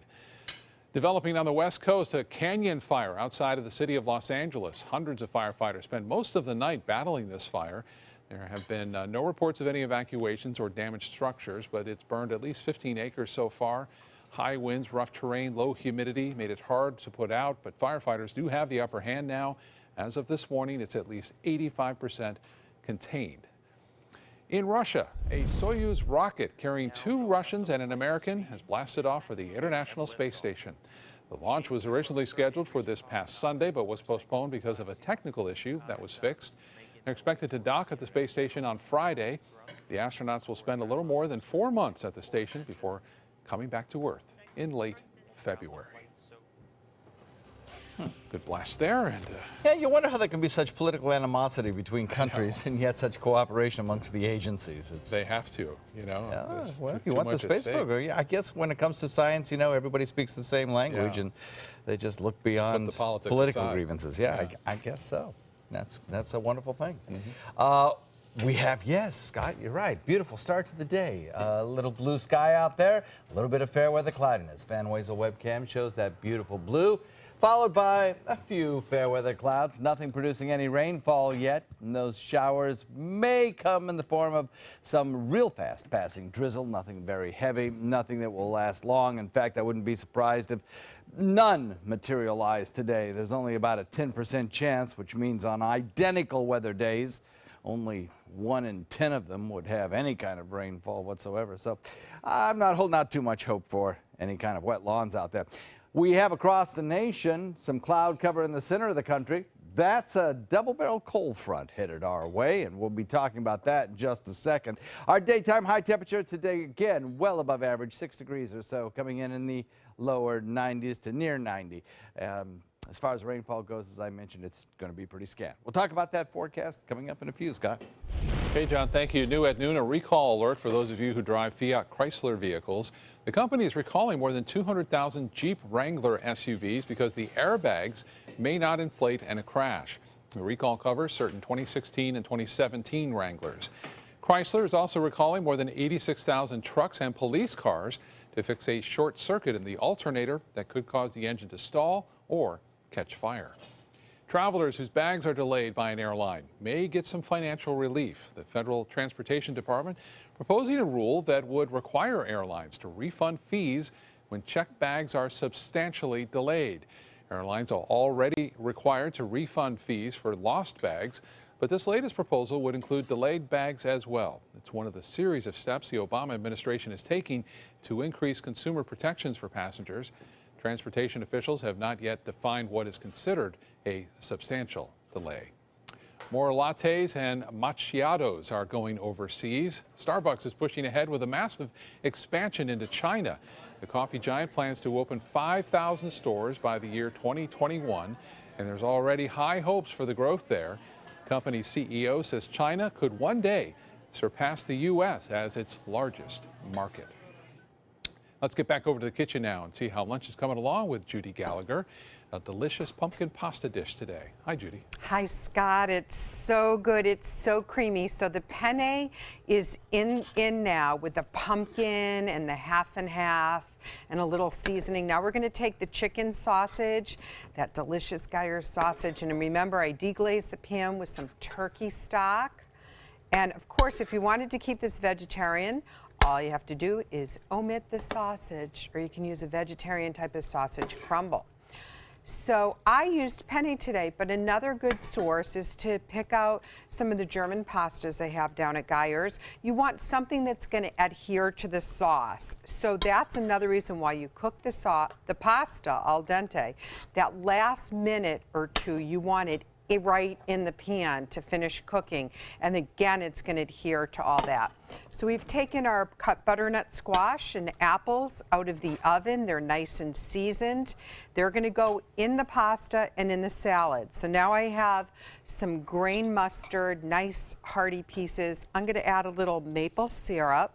Developing on the West Coast, a canyon fire outside of the city of Los Angeles. Hundreds of firefighters spent most of the night battling this fire. There have been no reports of any evacuations or damaged structures, but it's burned at least 15 acres so far. High winds, rough terrain, low humidity made it hard to put out, but firefighters do have the upper hand now. As of this morning, it's at least 85% contained. In Russia, a SOYUZ rocket carrying 2 Russians and an American has blasted off for the International Space Station. The launch was originally scheduled for this past Sunday, but was postponed because of a technical issue that was fixed. They're expected to dock at the space station on Friday. The astronauts will spend a little more than 4 months at the station before coming back to Earth in late February. Good blast there. And yeah, you wonder how there can be such political animosity between countries and yet such cooperation amongst the agencies. They have to, you know. Yeah, well, if you want the space program, yeah, I guess when it comes to science, you know, everybody speaks the same language, and they just look beyond political grievances. Yeah, I guess so. That's a wonderful thing. We have, yes, Scott, you're right. Beautiful start to the day. A little blue sky out there, a little bit of fair weather cloudiness. Van Wezel webcam shows that beautiful blue, followed by a few fair weather clouds. Nothing producing any rainfall yet. And those showers may come in the form of some real fast passing drizzle. Nothing very heavy, nothing that will last long. In fact, I wouldn't be surprised if none materialized today. There's only about a 10% chance, which means on identical weather days, only 1 in 10 of them would have any kind of rainfall whatsoever. So I'm not holding out too much hope for any kind of wet lawns out there. We have across the nation some cloud cover in the center of the country. That's a double-barrel cold front headed our way, and we'll be talking about that in just a second. Our daytime high temperature today, again, well above average, 6 degrees or so, coming in the lower 90s to near 90. As far as rainfall goes, as I mentioned, it's going to be pretty scant. We'll talk about that forecast coming up in a few, Scott. Okay, John, thank you. New at noon, a recall alert for those of you who drive Fiat Chrysler vehicles. The company is recalling more than 200,000 Jeep Wrangler SUVs because the airbags may not inflate in a crash. The recall covers certain 2016 and 2017 Wranglers. Chrysler is also recalling more than 86,000 trucks and police cars to fix a short circuit in the alternator that could cause the engine to stall or catch fire. Travelers whose bags are delayed by an airline may get some financial relief. The Federal Transportation Department proposing a rule that would require airlines to refund fees when checked bags are substantially delayed. Airlines are already required to refund fees for lost bags, but this latest proposal would include delayed bags as well. It's one of the series of steps the Obama administration is taking to increase consumer protections for passengers. Transportation officials have not yet defined what is considered a substantial delay. More lattes and macchiatos are going overseas. Starbucks is pushing ahead with a massive expansion into China. The coffee giant plans to open 5,000 stores by the year 2021, and there's already high hopes for the growth there. Company CEO says China could one day surpass the U.S. as its largest market. Let's get back over to the kitchen now and see how lunch is coming along with Judy Gallagher. A delicious pumpkin pasta dish today. Hi, Judy. Hi, Scott. It's so good. It's so creamy. So the penne is in now with the pumpkin and the half and half and a little seasoning. Now we're going to take the chicken sausage, that delicious Geier sausage, and remember I deglazed the pan with some turkey stock. And of course, if you wanted to keep this vegetarian, all you have to do is omit the sausage, or you can use a vegetarian type of sausage crumble. So I used penne today, but another good source is to pick out some of the German pastas they have down at Geier's. You want something that's going to adhere to the sauce. So that's another reason why you cook the pasta al dente. That last minute or two, you want it right in the pan to finish cooking, and again it's going to adhere to all that. So we've taken our cut butternut squash and apples out of the oven. They're nice and seasoned. They're going to go in the pasta and in the salad. So now I have some grain mustard, nice hearty pieces. I'm going to add a little maple syrup.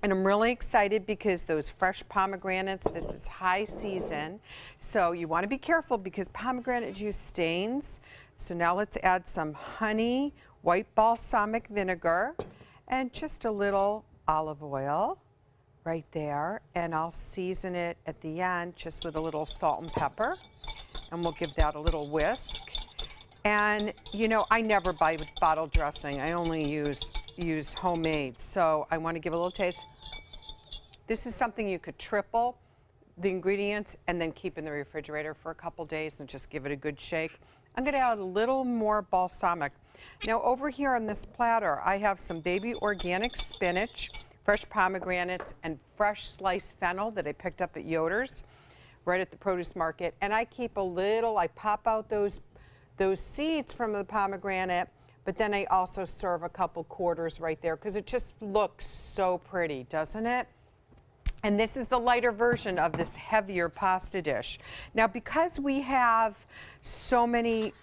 And I'm really excited because those fresh pomegranates, this is high season. So you want to be careful because pomegranate juice stains. So now let's add some honey, white balsamic vinegar, and just a little olive oil right there. And I'll season it at the end just with a little salt and pepper. And we'll give that a little whisk. And you know, I never buy bottled dressing. I only use homemade. So I want to give a little taste. This is something you could triple the ingredients and then keep in the refrigerator for a couple days and just give it a good shake. I'm going to add a little more balsamic. Now over here on this platter, I have some baby organic spinach, fresh pomegranates, and fresh sliced fennel that I picked up at Yoder's right at the produce market. And I keep a little, I pop out those seeds from the pomegranate, but then I also serve a couple quarters right there because it just looks so pretty, doesn't it? And this is the lighter version of this heavier pasta dish. Now, because we have so many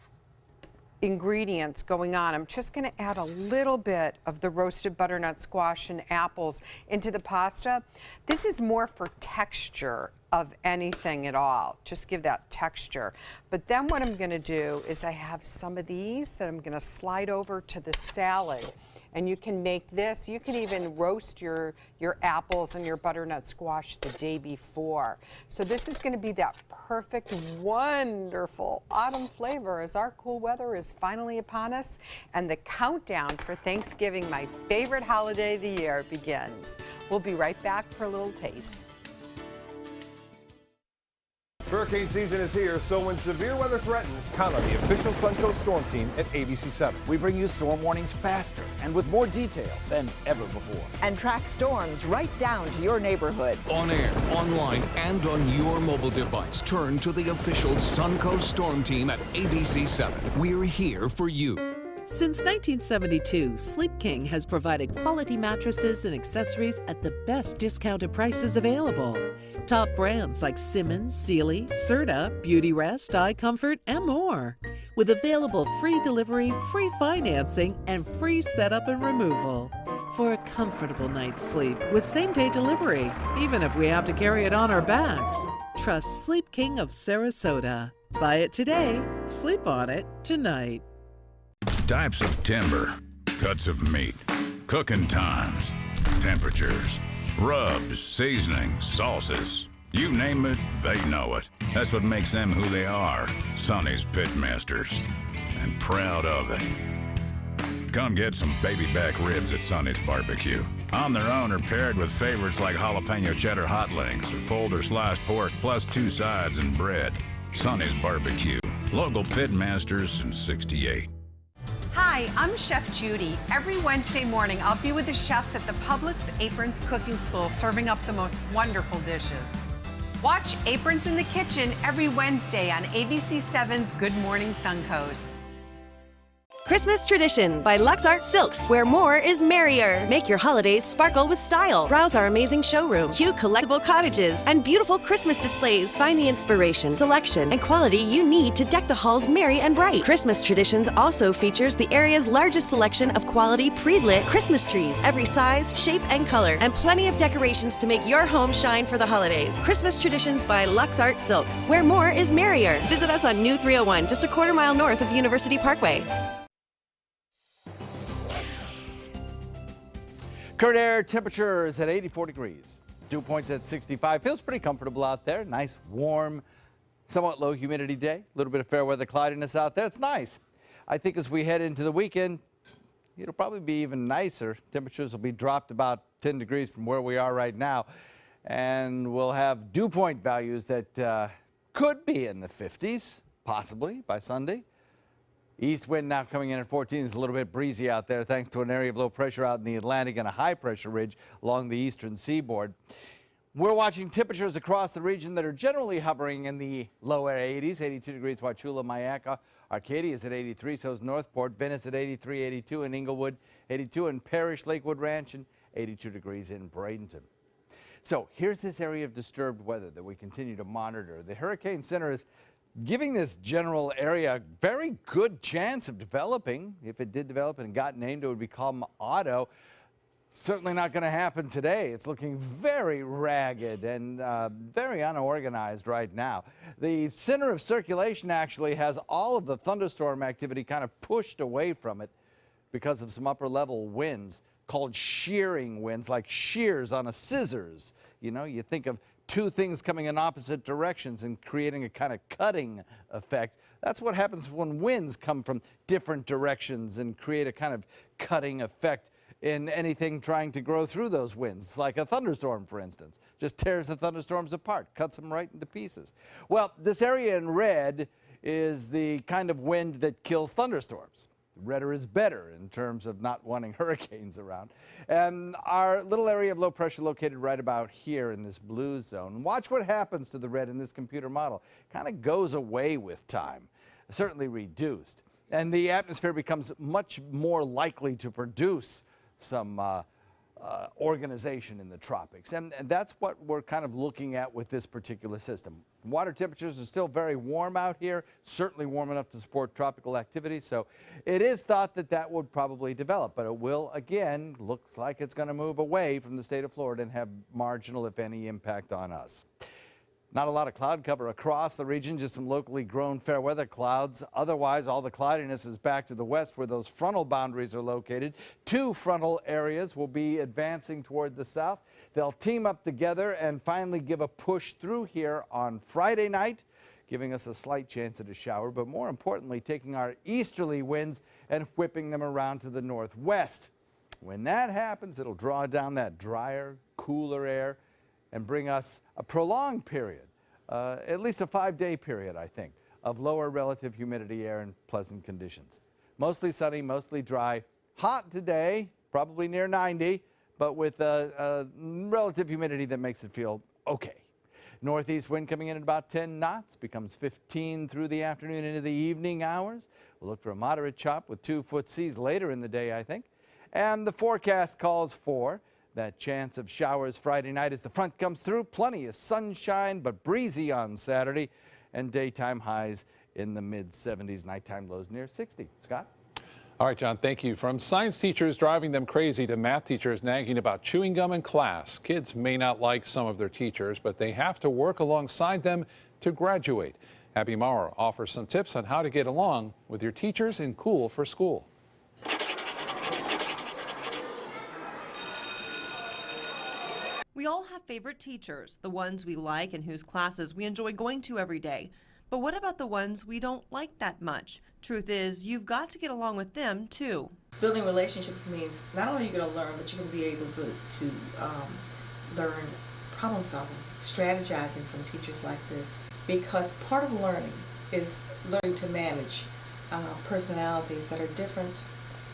ingredients going on, I'm just going to add a little bit of the roasted butternut squash and apples into the pasta. This is more for texture of anything at all. Just give that texture. But then what I'm going to do is I have some of these that I'm going to slide over to the salad. And you can make this, you can even roast your apples and your butternut squash the day before. So this is going to be that perfect, wonderful autumn flavor as our cool weather is finally upon us and the countdown for Thanksgiving, my favorite holiday of the year, begins. We'll be right back for a little taste. Hurricane season is here, so when severe weather threatens, count on the official Suncoast Storm Team at ABC7. We bring you storm warnings faster and with more detail than ever before. And track storms right down to your neighborhood. On air, online, and on your mobile device, turn to the official Suncoast Storm Team at ABC7. We're here for you. Since 1972, Sleep King has provided quality mattresses and accessories at the best discounted prices available. Top brands like Simmons, Sealy, Serta, Beautyrest, iComfort, and more. With available free delivery, free financing, and free setup and removal. For a comfortable night's sleep with same-day delivery, even if we have to carry it on our backs. Trust Sleep King of Sarasota. Buy it today, sleep on it tonight. Types of timber, cuts of meat, cooking times, temperatures, rubs, seasonings, sauces. You name it, they know it. That's what makes them who they are, Sonny's Pitmasters. And proud of it. Come get some baby back ribs at Sonny's Barbecue. On their own or paired with favorites like jalapeno cheddar hot links or pulled or sliced pork plus 2 sides and bread. Sonny's Barbecue. Local Pitmasters since '68. Hi, I'm Chef Judy. Every Wednesday morning, I'll be with the chefs at the Publix Aprons Cooking School serving up the most wonderful dishes. Watch Aprons in the Kitchen every Wednesday on ABC7's Good Morning Suncoast. Christmas Traditions by Lux Art Silks, where more is merrier. Make your holidays sparkle with style. Browse our amazing showroom, cute collectible cottages, and beautiful Christmas displays. Find the inspiration, selection, and quality you need to deck the halls merry and bright. Christmas Traditions also features the area's largest selection of quality pre-lit Christmas trees. Every size, shape, and color, and plenty of decorations to make your home shine for the holidays. Christmas Traditions by Lux Art Silks, where more is merrier. Visit us on New 301, just a quarter mile north of University Parkway. Current air temperatures at 84 degrees. Dew points at 65. Feels pretty comfortable out there. Nice, warm, somewhat low humidity day. A little bit of fair weather cloudiness out there. It's nice. I think as we head into the weekend, it'll probably be even nicer. Temperatures will be dropped about 10 degrees from where we are right now. And we'll have dew point values that could be in the 50s, possibly by Sunday. East wind now coming in at 14. It's a little bit breezy out there thanks to an area of low pressure out in the Atlantic and a high pressure ridge along the eastern seaboard. We're watching temperatures across the region that are generally hovering in the lower 80s. 82 degrees Wauchula, Mayaca. Arcadia is at 83, so is Northport. Venice at 83, 82 in Inglewood, 82 in Parrish, Lakewood Ranch, and 82 degrees in Bradenton. So here's this area of disturbed weather that we continue to monitor. The Hurricane Center is giving this general area a very good chance of developing. If it did develop and got named, it would become Otto. Certainly not going to happen today. It's looking very ragged and very unorganized right now. The center of circulation actually has all of the thunderstorm activity kind of pushed away from it. because of some upper-level winds called shearing winds, like shears on a scissors. You know, you think of two things coming in opposite directions and creating a kind of cutting effect. That's what happens when winds come from different directions and create a kind of cutting effect in anything trying to grow through those winds, like a thunderstorm, for instance. Just tears the thunderstorms apart, cuts them right into pieces. Well, this area in red is the kind of wind that kills thunderstorms. Redder is better in terms of not wanting hurricanes around. And our little area of low pressure located right about here in this blue zone. Watch what happens to the red in this computer model. Kind of goes away with time, certainly reduced. And the atmosphere becomes much more likely to produce some organization in the tropics. And that's what we're kind of looking at with this particular system. Water temperatures are still very warm out here, certainly warm enough to support tropical activity. So it is thought that that would probably develop, but it will, again, looks like it's going to move away from the state of Florida and have marginal, if any, impact on us. Not a lot of cloud cover across the region, just some locally grown fair weather clouds. Otherwise, all the cloudiness is back to the west where those frontal boundaries are located. Two frontal areas will be advancing toward the south. They'll team up together and finally give a push through here on Friday night, giving us a slight chance at a shower, but more importantly, taking our easterly winds and whipping them around to the northwest. When that happens, it'll draw down that drier, cooler air and bring us a prolonged period, at least a 5-day period, I think, of lower relative humidity air and pleasant conditions. Mostly sunny, mostly dry. Hot today, probably near 90, but with a relative humidity that makes it feel okay. Northeast wind coming in at about 10 knots, becomes 15 through the afternoon into the evening hours. We'll look for a moderate chop with 2-foot seas later in the day, I think. And the forecast calls for that chance of showers Friday night as the front comes through. Plenty of sunshine, but breezy on Saturday, and daytime highs in the mid-70s, nighttime lows near 60. Scott? All right, John, thank you. From science teachers driving them crazy to math teachers nagging about chewing gum in class, kids may not like some of their teachers, but they have to work alongside them to graduate. Abby Maurer offers some tips on how to get along with your teachers in Cool for School. We all have favorite teachers, the ones we like and whose classes we enjoy going to every day. But what about the ones we don't like that much? Truth is, you've got to get along with them, too. Building relationships means not only are you going to learn, but you're going to be able to learn problem solving, strategizing from teachers like this. Because part of learning is learning to manage personalities that are different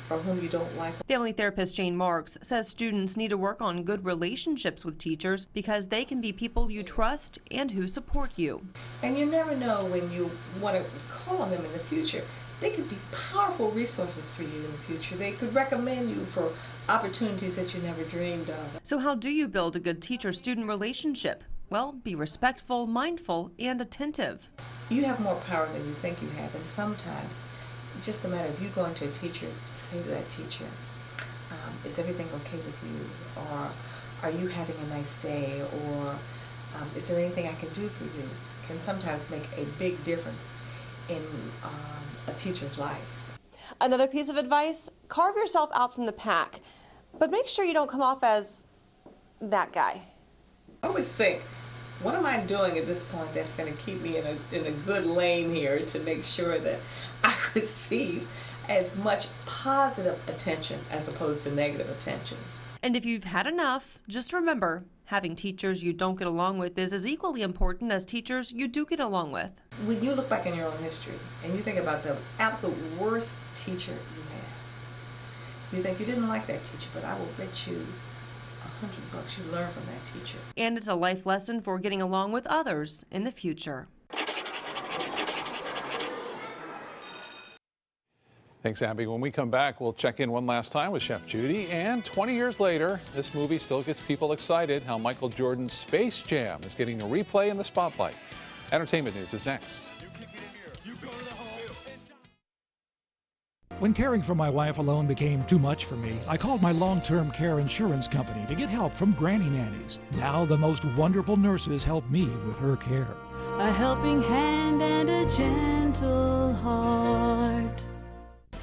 from whom you don't like. Family therapist Jane Marks says students need to work on good relationships with teachers because they can be people you trust and who support you. And you never know when you want to call on them in the future. They could be powerful resources for you in the future. They could recommend you for opportunities that you never dreamed of. So how do you build a good teacher-student relationship? Well, be respectful, mindful, and attentive. You have more power than you think you have, and sometimes it's just a matter of you going to a teacher to say to that teacher, is everything okay with you? Or are you having a nice day? Or is there anything I can do for you? Can sometimes make a big difference in a teacher's life. Another piece of advice, carve yourself out from the pack, but make sure you don't come off as that guy. I always think, what am I doing at this point that's going to keep me in a good lane here to make sure that I receive as much positive attention as opposed to negative attention? And if you've had enough, just remember, having teachers you don't get along with is as equally important as teachers you do get along with. When you look back in your own history and you think about the absolute worst teacher you had, you think you didn't like that teacher, but I will bet you $100 you learn from that teacher. And it's a life lesson for getting along with others in the future. Thanks, Abby. When we come back, we'll check in one last time with Chef Judy. And 20 years later, this movie still gets people excited. How Michael Jordan's Space Jam is getting a replay in the spotlight. Entertainment news is next. When caring for my wife alone became too much for me, I called my long-term care insurance company to get help from granny nannies. Now the most wonderful nurses help me with her care. A helping hand and a gentle heart.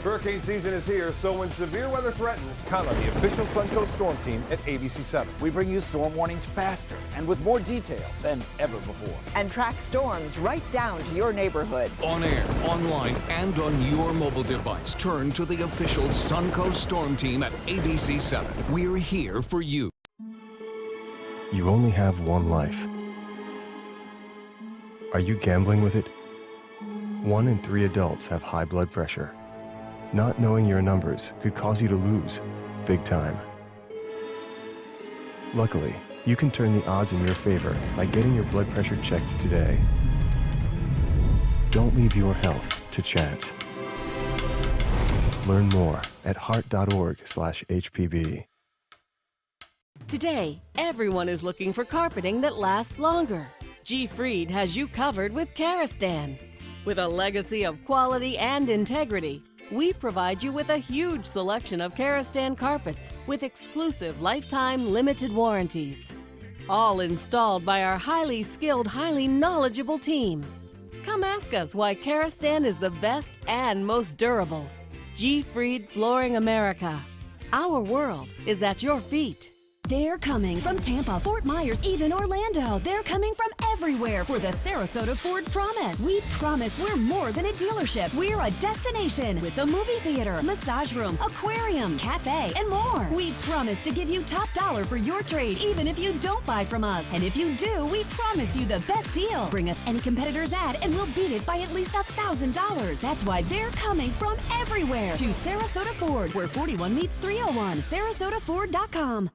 Hurricane season is here, so when severe weather threatens, count on the official Suncoast Storm Team at ABC7. We bring you storm warnings faster and with more detail than ever before. And track storms right down to your neighborhood. On air, online, and on your mobile device, turn to the official Suncoast Storm Team at ABC7. We're here for you. You only have one life. Are you gambling with it? 1 in 3 adults have high blood pressure. Not knowing your numbers could cause you to lose, big time. Luckily, you can turn the odds in your favor by getting your blood pressure checked today. Don't leave your health to chance. Learn more at heart.org/HPB. Today, everyone is looking for carpeting that lasts longer. G. Fried has you covered with KAZAKHSTAN. With a legacy of quality and integrity, we provide you with a huge selection of KAZAKHSTAN carpets with exclusive lifetime limited warranties. All installed by our highly skilled, highly knowledgeable team. Come ask us why KAZAKHSTAN is the best and most durable. G. Fried Flooring America. Our world is at your feet. They're coming from Tampa, Fort Myers, even Orlando. They're coming from everywhere for the Sarasota Ford Promise. We promise we're more than a dealership. We're a destination with a movie theater, massage room, aquarium, cafe, and more. We promise to give you top dollar for your trade, even if you don't buy from us. And if you do, we promise you the best deal. Bring us any competitor's ad and we'll beat it by at least $1,000. That's why they're coming from everywhere to Sarasota Ford, where 41 meets 301. SarasotaFord.com.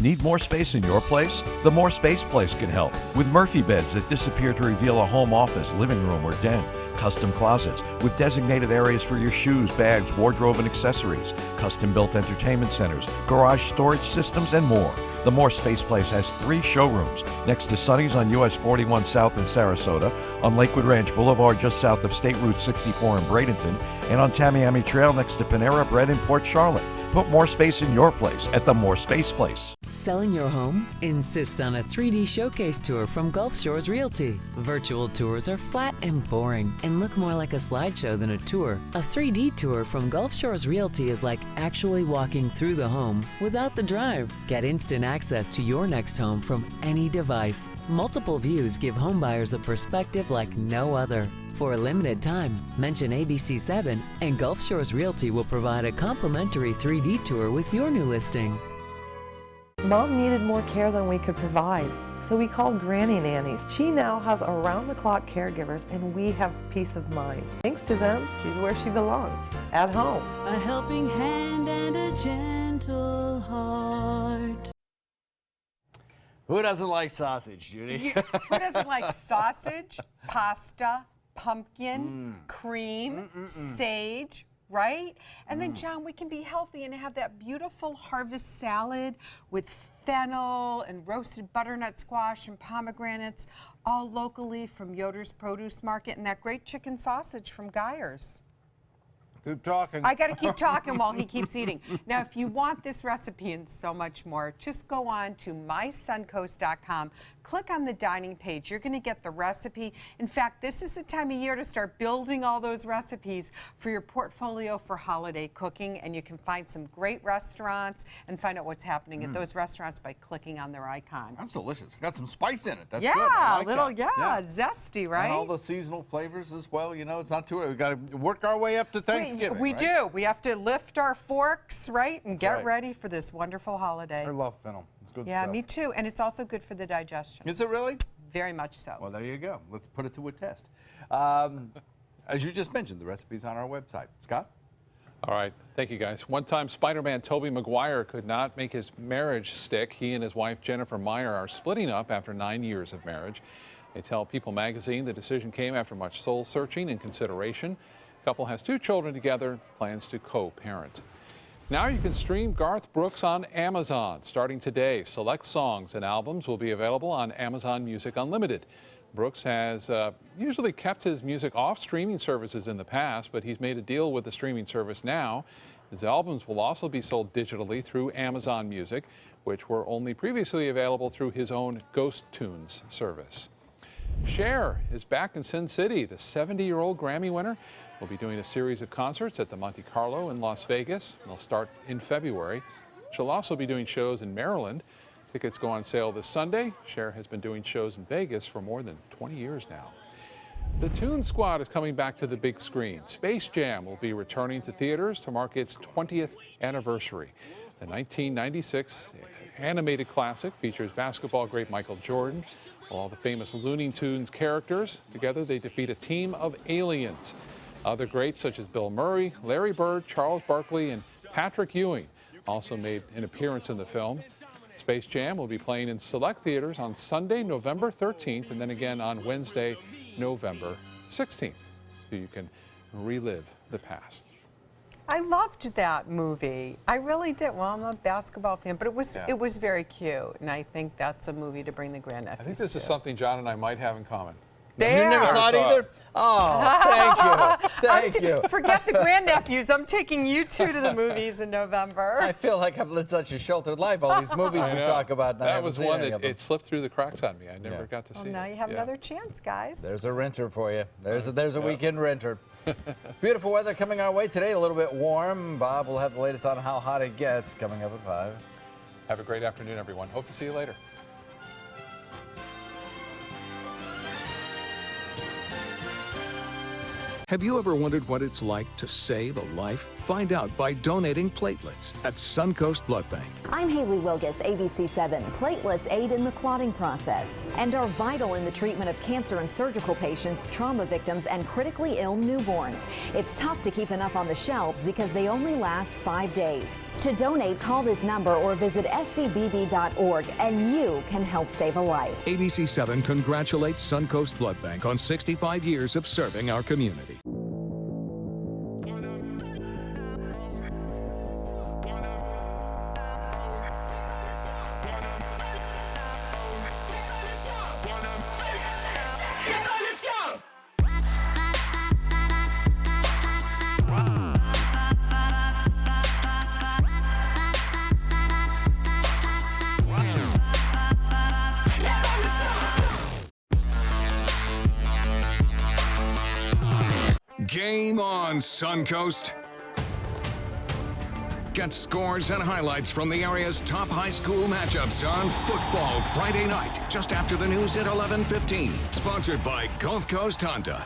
Need more space in your place? The More Space Place can help with Murphy beds that disappear to reveal a home office, living room, or den. Custom closets with designated areas for your shoes, bags, wardrobe, and accessories. Custom-built entertainment centers, garage storage systems, and more. The More Space Place has 3 showrooms next to Sonny's on US 41 South in Sarasota, on Lakewood Ranch Boulevard just south of State Route 64 in Bradenton, and on Tamiami Trail next to Panera Bread in Port Charlotte. Put more space in your place at the More Space Place. Selling your home? Insist on a 3D showcase tour from Gulf Shores Realty. Virtual tours are flat and boring and look more like a slideshow than a tour. A 3D tour from Gulf Shores Realty is like actually walking through the home without the drive. Get instant access to your next home from any device. Multiple views give homebuyers a perspective like no other. For a limited time, mention ABC7 and Gulf Shores Realty will provide a complimentary 3D tour with your new listing. Mom needed more care than we could provide, so we called Granny Nannies. She now has around-the-clock caregivers, and we have peace of mind. Thanks to them, she's where she belongs, at home. A helping hand and a gentle heart. Who doesn't like sausage, Judy? Who doesn't like sausage, pasta, pumpkin, cream, sage, right? And then, John, we can be healthy and have that beautiful harvest salad with fennel and roasted butternut squash and pomegranates, all locally from Yoder's Produce Market, and that great chicken sausage from Geyer's. Keep talking. I got to keep talking while he keeps eating. Now, if you want this recipe and so much more, just go on to mysuncoast.com. Click on the dining page. You're going to get the recipe. In fact, this is the time of year to start building all those recipes for your portfolio for holiday cooking, and you can find some great restaurants and find out what's happening at those restaurants by clicking on their icon. That's delicious. It's got some spice in it. That's yeah, good. I like little, that. yeah, zesty, right? And all the seasonal flavors as well. You know, it's not too early. We've got to work our way up to Thanksgiving. We right? do. We have to lift our forks, right, and That's get right. ready for this wonderful holiday. I love fennel. It's good yeah, stuff. me too. And it's also good for the digestion. Is it really? Very much so. Well, there you go. Let's put it to a test. As you just mentioned, the recipe's on our website. Scott? All right. Thank you, guys. One-time Spider-Man Tobey Maguire could not make his marriage stick. He and his wife, Jennifer Meyer, are splitting up after 9 years of marriage. They tell People magazine the decision came after much soul-searching and consideration. The couple has 2 children together, plans to co-parent. Now you can stream Garth Brooks on Amazon. Starting today, select songs and albums will be available on Amazon Music Unlimited. Brooks has usually kept his music off streaming services in the past, but he's made a deal with the streaming service now. His albums will also be sold digitally through Amazon Music, which were only previously available through his own Ghost Tunes service. Cher is back in Sin City. The 70-year-old Grammy winner will be doing a series of concerts at the Monte Carlo in Las Vegas. They'll start in February. She'll also be doing shows in Maryland. Tickets go on sale this Sunday. Cher has been doing shows in Vegas for more than 20 years now. The Toon Squad is coming back to the big screen. Space Jam will be returning to theaters to mark its 20th anniversary. The 1996 animated classic features basketball great Michael Jordan. All the famous Looney Tunes characters. Together they defeat a team of aliens. Other greats such as Bill Murray, Larry Bird, Charles Barkley, and Patrick Ewing also made an appearance in the film. Space Jam will be playing in select theaters on Sunday, November 13th, and then again on Wednesday, November 16th, so you can relive the past. I loved that movie. I really did. Well, I'm a basketball fan, but it was very cute, and I think that's a movie to bring the grandnephews I think this is something John and I might have in common. You never saw it either? Oh, thank you. Thank you. Forget the grandnephews. I'm taking you two to the movies in November. I feel like I've lived such a sheltered life. All these movies we talk about. That was one that it slipped through the cracks on me. I never got to see it. Now you have another chance, guys. There's a renter for you. There's a weekend renter. Beautiful weather coming our way today. A little bit warm. Bob will have the latest on how hot it gets coming up at 5. Have a great afternoon, everyone. Hope to see you later. Have you ever wondered what it's like to save a life? Find out by donating platelets at Suncoast Blood Bank. I'm Haley Wilgus, ABC7. Platelets aid in the clotting process and are vital in the treatment of cancer and surgical patients, trauma victims, and critically ill newborns. It's tough to keep enough on the shelves because they only last 5 days. To donate, call this number or visit scbb.org and you can help save a life. ABC7 congratulates Suncoast Blood Bank on 65 years of serving our community. Game on, Suncoast. Get scores and highlights from the area's top high school matchups on Football Friday night, just after the news at 11:15. Sponsored by Gulf Coast Honda.